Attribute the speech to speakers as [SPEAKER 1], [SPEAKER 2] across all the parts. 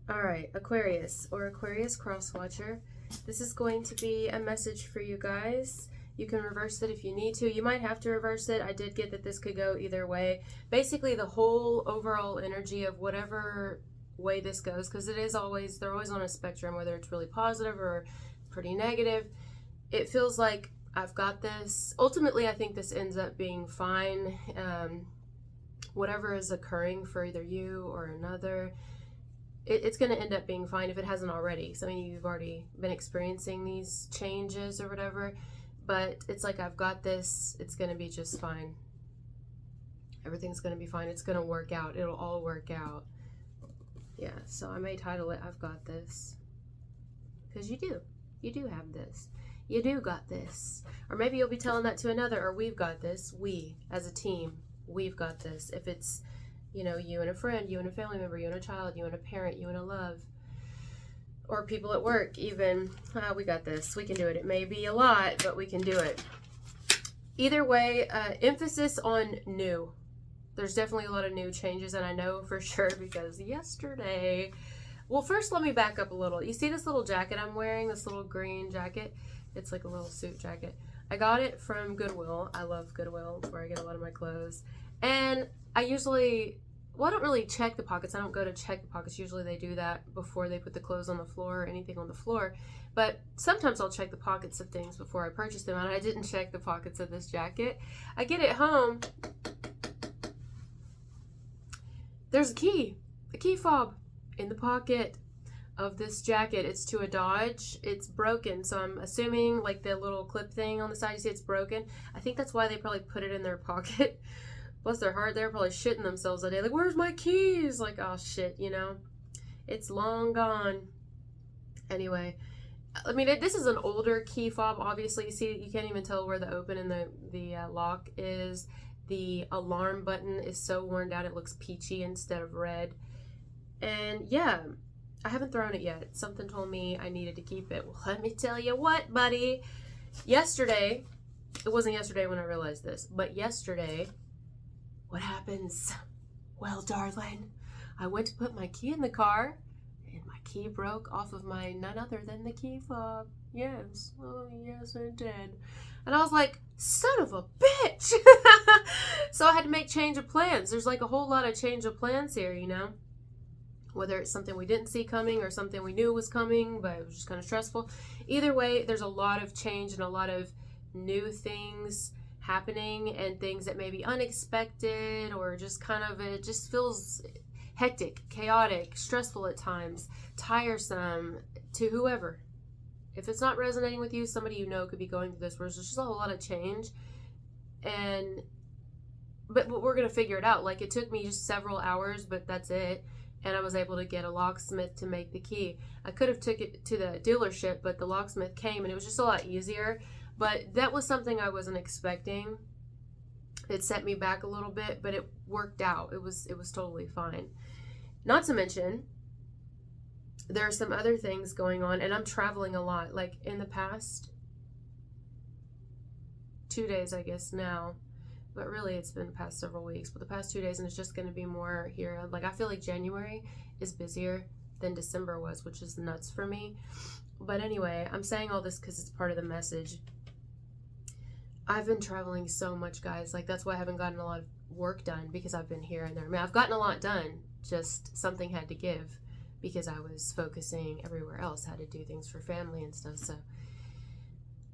[SPEAKER 1] All right, Aquarius or Aquarius cross-watcher. This is going to be a message for you guys. You can reverse it if you need to. You might have to reverse it. I did get that this could go either way. Basically, the whole overall energy of whatever way this goes, because it is always, they're always on a spectrum, whether it's really positive or pretty negative. It feels like I've got this. Ultimately, I think this ends up being fine. Whatever is occurring for either you or another, it's going to end up being fine if it hasn't already. Some of you have already been experiencing these changes or whatever, but it's like, I've got this. It's going to be just fine. Everything's going to be fine. It's going to work out. It'll all work out. Yeah, so I may title it, I've got this. Because you do. You do have this. You do got this. Or maybe you'll be telling that to another, or we've got this. We, as a team, we've got this. If it's, you know, you and a friend, you and a family member, you and a child, you and a parent, you and a love, or people at work even, we got this. We can do it. It may be a lot, but we can do it. Either way, emphasis on new. There's definitely a lot of new changes, and I know for sure because yesterday, well, first let me back up a little. You see this little jacket I'm wearing, this little green jacket? It's like a little suit jacket. I got it from Goodwill. I love Goodwill. It's where I get a lot of my clothes. And I usually, well, I don't really check the pockets. I don't go to check the pockets. Usually they do that before they put the clothes on the floor or anything on the floor. But sometimes I'll check the pockets of things before I purchase them. And I didn't check the pockets of this jacket. I get it home. There's a key fob in the pocket of this jacket. It's to a Dodge. It's broken, so I'm assuming like the little clip thing on the side, you see it's broken. I think that's why they probably put it in their pocket. Bless their heart, they're probably shitting themselves that day. Like, where's my keys? Like, oh shit, you know? It's long gone. Anyway, I mean, this is an older key fob. Obviously, you see, you can't even tell where the open and the lock is. The alarm button is so worn down, it looks peachy instead of red. And yeah, I haven't thrown it yet. Something told me I needed to keep it. Well, let me tell you what, buddy. Yesterday, it wasn't yesterday when I realized this, but yesterday, what happens? Well, darling, I went to put my key in the car, and my key broke off of my none other than the key fob. Yes. Oh, yes, it did. And I was like, son of a bitch. So I had to make change of plans. There's like a whole lot of change of plans here, you know? Whether it's something we didn't see coming or something we knew was coming, but it was just kind of stressful. Either way, there's a lot of change and a lot of new things happening and things that may be unexpected or just kind of, it just feels hectic, chaotic, stressful at times, tiresome to whoever. If it's not resonating with you, somebody you know could be going through this, where there's just a whole lot of change. But we're going to figure it out. Like, it took me just several hours, but that's it. And I was able to get a locksmith to make the key. I could have took it to the dealership, but the locksmith came, and it was just a lot easier. But that was something I wasn't expecting. It set me back a little bit, but it worked out. It was totally fine. Not to mention, there are some other things going on, and I'm traveling a lot. Like, in the past 2 days, I guess now, but really it's been the past several weeks, but the past 2 days, and it's just going to be more here. Like, I feel like January is busier than December was, which is nuts for me. But anyway, I'm saying all this because it's part of the message. I've been traveling so much, guys. Like, that's why I haven't gotten a lot of work done, because I've been here and there. I mean, I've gotten a lot done, just something had to give because I was focusing everywhere else. I had to do things for family and stuff, so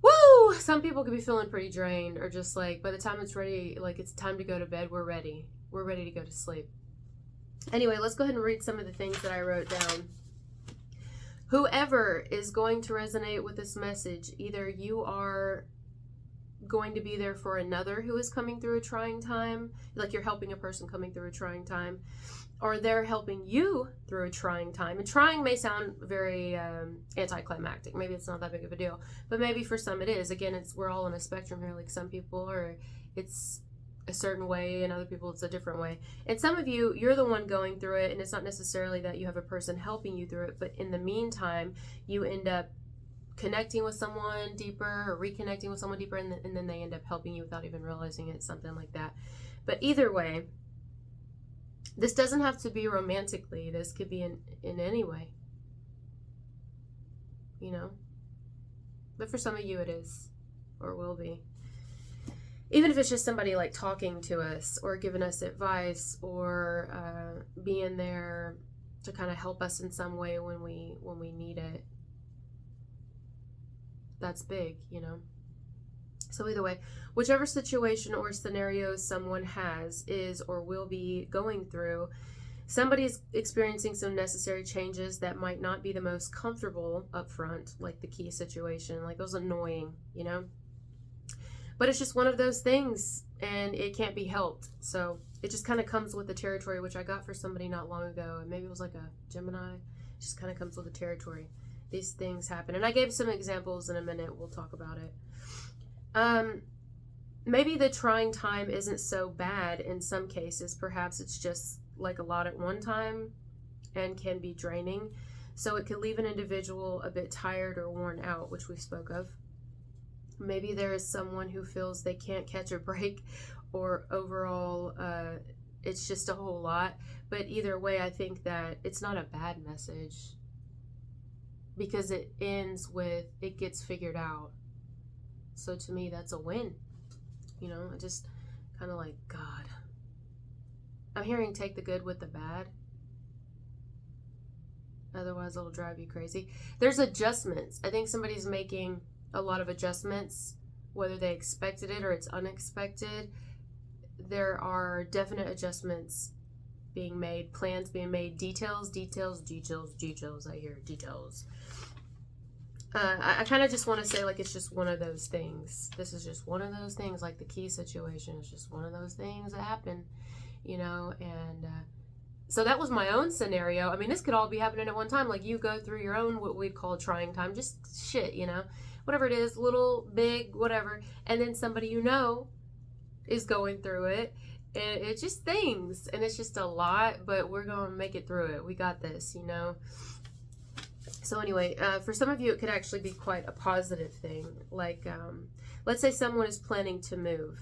[SPEAKER 1] woo! Some people could be feeling pretty drained, or just like, by the time it's ready, like it's time to go to bed, we're ready. We're ready to go to sleep. Anyway, let's go ahead and read some of the things that I wrote down. Whoever is going to resonate with this message, either you are going to be there for another who is coming through a trying time, like you're helping a person coming through a trying time, or they're helping you through a trying time. And trying may sound very anticlimactic. Maybe it's not that big of a deal, but maybe for some it is. Again, we're all on a spectrum here. Like, some people, or it's a certain way, and other people it's a different way. And some of you, you're the one going through it, and it's not necessarily that you have a person helping you through it, but in the meantime, you end up connecting with someone deeper, or reconnecting with someone deeper, and then they end up helping you without even realizing it, something like that. But either way, This doesn't have to be romantically. This could be in any way, you know? But for some of you it is, or will be. Even if it's just somebody like talking to us or giving us advice or being there to kind of help us in some way when we need it. That's big, you know? So either way, whichever situation or scenario someone has, is, or will be going through, somebody's experiencing some necessary changes that might not be the most comfortable up front, like the key situation, like it was annoying, you know? But it's just one of those things, and it can't be helped. So it just kind of comes with the territory, which I got for somebody not long ago, and maybe it was like a Gemini. It just kind of comes with the territory. These things happen. And I gave some examples in a minute. We'll talk about it. Maybe the trying time isn't so bad in some cases. Perhaps it's just like a lot at one time and can be draining. So it could leave an individual a bit tired or worn out, which we spoke of. Maybe there is someone who feels they can't catch a break, or overall it's just a whole lot. But either way, I think that it's not a bad message, because it ends with it gets figured out. So to me, that's a win. You know, I just kind of like, God. I'm hearing take the good with the bad. Otherwise, it'll drive you crazy. There's adjustments. I think somebody's making a lot of adjustments, whether they expected it or it's unexpected. There are definite adjustments being made, plans being made, details. I hear details. I kind of just want to say, like, it's just one of those things. This is just one of those things, like the key situation is just one of those things that happen, you know. And so that was my own scenario. I mean, this could all be happening at one time. Like, you go through your own, what we'd call trying time, just shit, you know, whatever it is, little, big, whatever. And then somebody you know is going through it. And it's just things. And it's just a lot, but we're going to make it through it. We got this, you know. So anyway, for some of you, it could actually be quite a positive thing. Like, let's say someone is planning to move.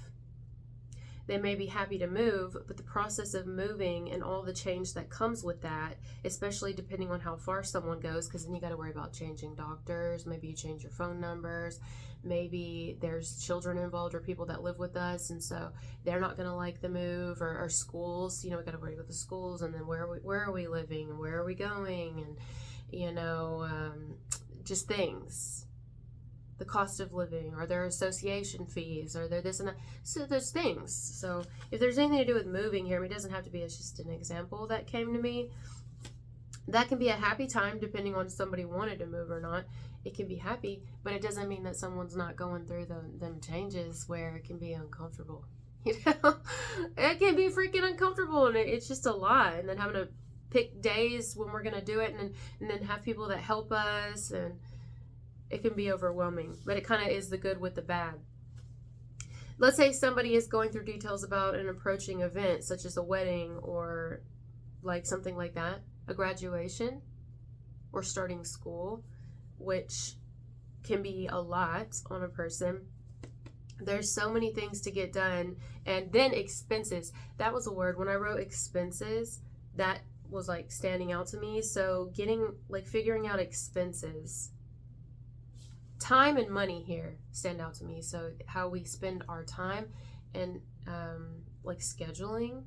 [SPEAKER 1] They may be happy to move, but the process of moving and all the change that comes with that, especially depending on how far someone goes, because then you got to worry about changing doctors. Maybe you change your phone numbers. Maybe there's children involved or people that live with us, and so they're not going to like the move, or schools. You know, we got to worry about the schools, and then where are we living, and where are we going, and you know, just things, the cost of living, or their association fees, or their this and that. So there's things. So if there's anything to do with moving here, I mean, it doesn't have to be, it's just an example that came to me. That can be a happy time depending on if somebody wanted to move or not. It can be happy, but it doesn't mean that someone's not going through them changes where it can be uncomfortable. You know, it can be freaking uncomfortable, and it's just a lot. And then having to pick days when we're going to do it, and then have people that help us, and it can be overwhelming. But it kind of is the good with the bad. Let's say somebody is going through details about an approaching event, such as a wedding, or like something like that, a graduation, or starting school, which can be a lot on a person. There's so many things to get done. And then expenses. That was a word. When I wrote expenses, that was like standing out to me. So figuring out expenses, time and money here stand out to me. So how we spend our time, and like scheduling,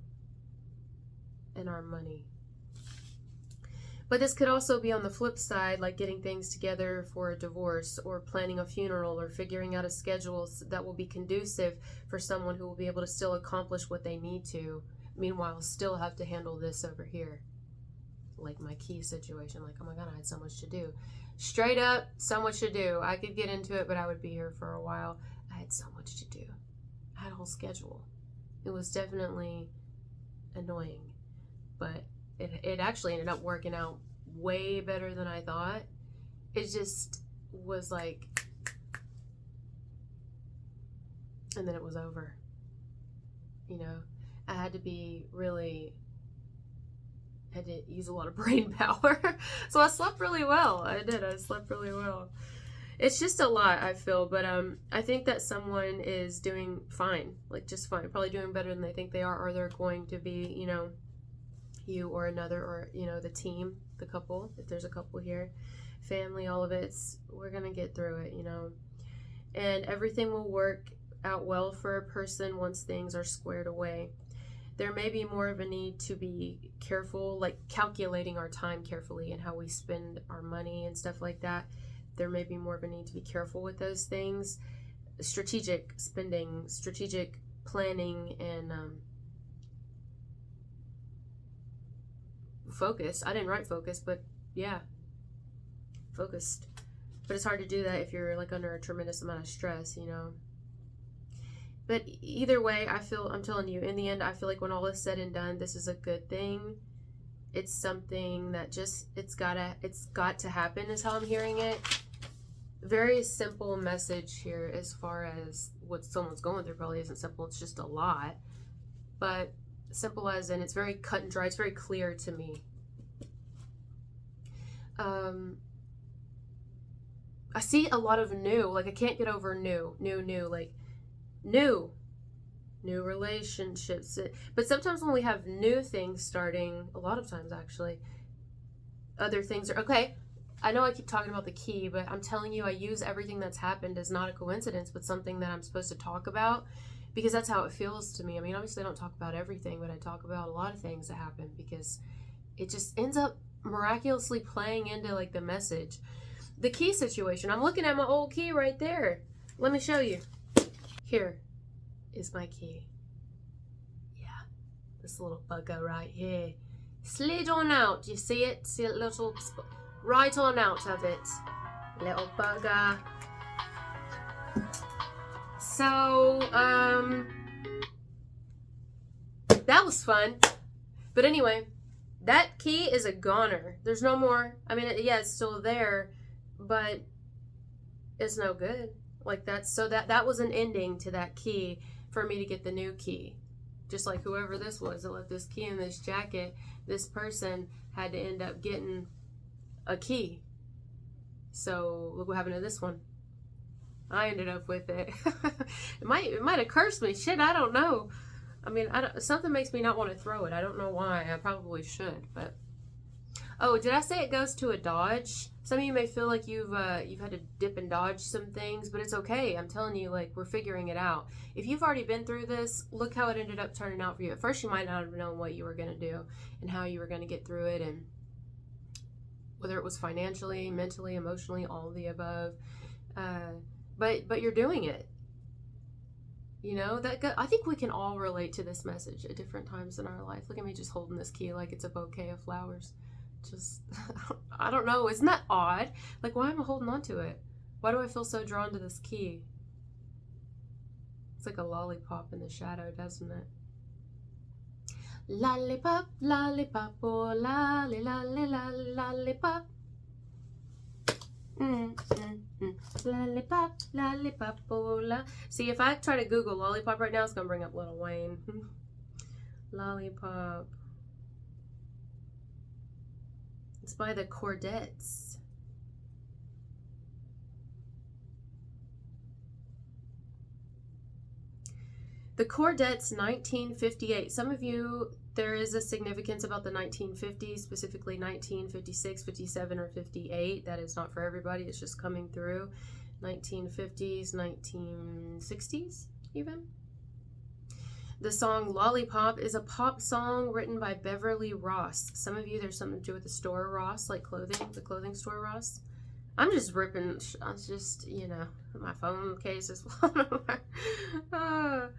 [SPEAKER 1] and our money. But this could also be on the flip side, like getting things together for a divorce, or planning a funeral, or figuring out a schedule that will be conducive for someone who will be able to still accomplish what they need to, meanwhile still have to handle this over here. Like my key situation, like, oh my God, I had so much to do. Straight up, so much to do. I could get into it, but I would be here for a while. I had so much to do. I had a whole schedule. It was definitely annoying, but it actually ended up working out way better than I thought. It just was like, and then it was over. You know, I had to use a lot of brain power. So I slept really well. I slept really well. It's just a lot, I feel, but I think that someone is doing fine, like just fine, probably doing better than they think they are, or they're going to be, you know. you or another, or, you know, the team, the couple, if there's a couple here, family, all of it. We're going to get through it, you know. And everything will work out well for a person once things are squared away. There may be more of a need to be careful, like calculating our time carefully and how we spend our money and stuff like that. There may be more of a need to be careful with those things. Strategic spending, strategic planning, and focus. I didn't write focus, but yeah, focused. But it's hard to do that if you're like under a tremendous amount of stress, you know. But either way, I'm telling you, in the end, I feel like when all is said and done, this is a good thing. It's something that just, it's got to happen, is how I'm hearing it. Very simple message here as far as what someone's going through. Probably isn't simple, it's just a lot. But simple as in, it's very cut and dry, it's very clear to me. I see a lot of new, like I can't get over new, like new relationships. But sometimes when we have new things starting, a lot of times actually, other things are, okay, I know I keep talking about the key, but I'm telling you, I use everything that's happened as not a coincidence, but something that I'm supposed to talk about, because that's how it feels to me. I mean, obviously I don't talk about everything, but I talk about a lot of things that happen because it just ends up miraculously playing into like the message. The key situation, I'm looking at my old key right there. Let me show you. Here is my key. Yeah, this little bugger right here. Slid on out, you see it? See a little, right on out of it. Little bugger. So, that was fun. But anyway, that key is a goner. There's no more, I mean, yeah, it's still there, but it's no good. Like that was an ending to that key for me to get the new key. Just like whoever this was that left this key in this jacket, this person had to end up getting a key. So look what happened to this one. I ended up with it. It might have cursed me. Shit, I don't know. I mean, something makes me not want to throw it. I don't know why. I probably should, but. Oh, did I say it goes to a dodge? Some of you may feel like you've had to dip and dodge some things, but it's okay. I'm telling you, like, we're figuring it out. If you've already been through this, look how it ended up turning out for you. At first, you might not have known what you were going to do and how you were going to get through it, and whether it was financially, mentally, emotionally, all of the above. But you're doing it. You know, I think we can all relate to this message at different times in our life. Look at me just holding this key like it's a bouquet of flowers. Just, I don't know. Isn't that odd? Like, why am I holding on to it? Why do I feel so drawn to this key? It's like a lollipop in the shadow, doesn't it? Lollipop, lollipop, oh, lolly, lolly, lolly, lollipop. Lollipop, lollipop, oh, la. See, if I try to Google lollipop right now, it's going to bring up Lil Wayne. Lollipop. It's by the Chordettes. The Chordettes, 1958. Some of you, there is a significance about the 1950s, specifically 1956, 57, or 58. That is not for everybody. It's just coming through. 1950s, 1960s, even. The song Lollipop is a pop song written by Beverly Ross. Some of you, there's something to do with the store Ross, like clothing, the clothing store Ross. I'm just ripping, I'm just, you know, my phone case is falling over.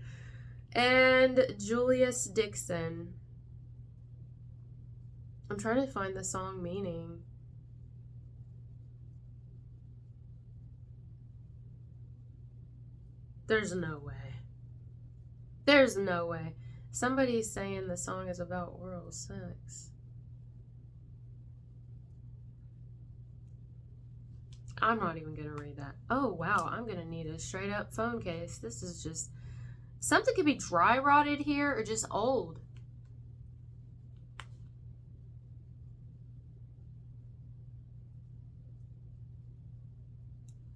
[SPEAKER 1] And Julius Dixon. I'm trying to find the song meaning. There's no way. There's no way. Somebody's saying the song is about oral sex. I'm not even going to read that. Oh, wow. I'm going to need a straight up phone case. This is just... Something could be dry rotted here or just old.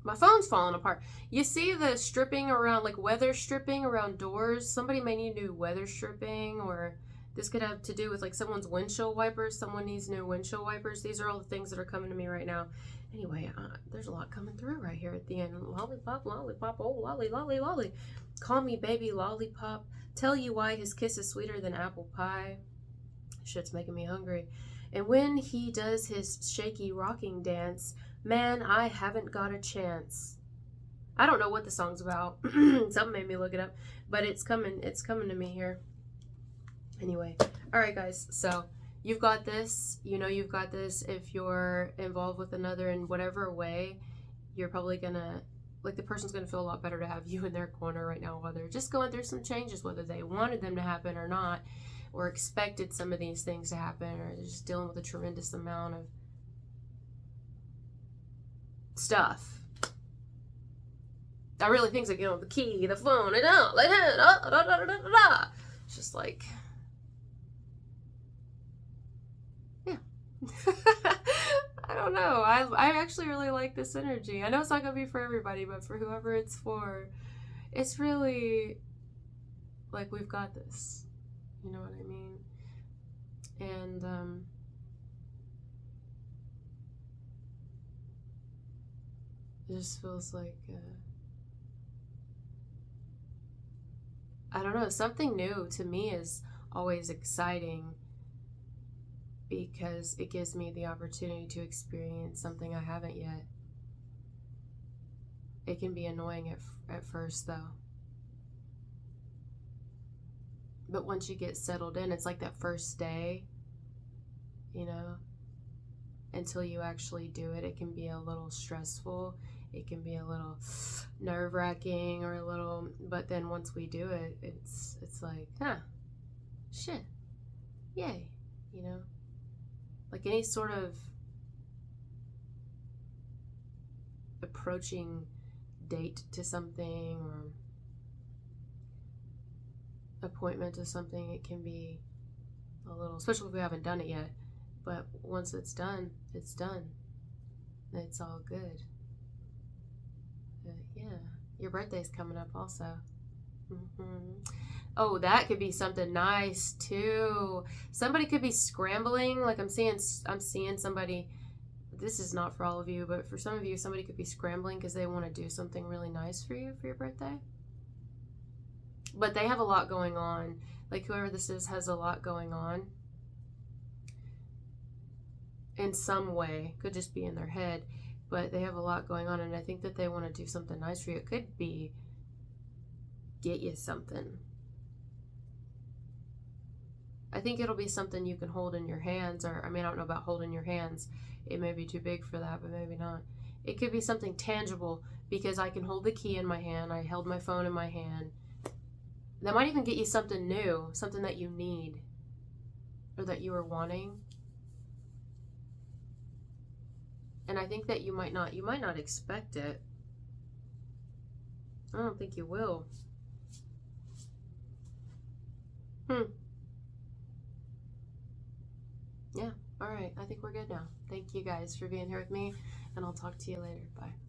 [SPEAKER 1] My phone's falling apart. You see the stripping around, like weather stripping around doors? Somebody may need new weather stripping or This could have to do with like someone's windshield wipers. Someone needs new windshield wipers. These are all the things that are coming to me right now. Anyway, there's a lot coming through right here at the end. Lollipop, lollipop, oh lolly, lolly, lolly. Call me baby lollipop. Tell you why his kiss is sweeter than apple pie. Shit's making me hungry. And when he does his shaky rocking dance, man, I haven't got a chance. I don't know what the song's about. Something made me look it up, but it's coming to me here. Anyway, all right, guys. So you've got this. You know you've got this. If you're involved with another in whatever way, you're probably gonna, like, the person's gonna feel a lot better to have you in their corner right now, while they're just going through some changes, whether they wanted them to happen or not, or expected some of these things to happen, or they're just dealing with a tremendous amount of stuff. I really think, like, you know, the key, the phone, and all, like, it's just like, yeah. I don't know. I actually really like this energy. I know it's not gonna be for everybody, but for whoever it's for, it's really like, we've got this. You know what I mean? And it just feels like, I don't know, something new to me is always exciting, because it gives me the opportunity to experience something I haven't yet. It can be annoying at first, though. But once you get settled in, it's like that first day, you know, until you actually do it, it can be a little stressful. It can be a little nerve-wracking, or a little, but then once we do it, it's like, huh, shit, yay, you know? Like any sort of approaching date to something, or appointment to something, it can be a little, especially if we haven't done it yet, but once it's done, it's done. It's all good. Yeah, your birthday's coming up also. Oh, that could be something nice too. Somebody could be scrambling. Like, I'm seeing somebody. This is not for all of you, but for some of you, somebody could be scrambling because they want to do something really nice for you for your birthday. But they have a lot going on. Like, whoever this is has a lot going on in some way. Could just be in their head, but they have a lot going on, and I think that they want to do something nice for you. It could be get you something. I think it'll be something you can hold in your hands, or, I mean, I don't know about holding your hands. It may be too big for that, but maybe not. It could be something tangible, because I can hold the key in my hand. I held my phone in my hand. That might even get you something new, something that you need, or that you were wanting. And I think that you might not expect it. I don't think you will. Yeah, all right. I think we're good now. Thank you guys for being here with me, and I'll talk to you later. Bye.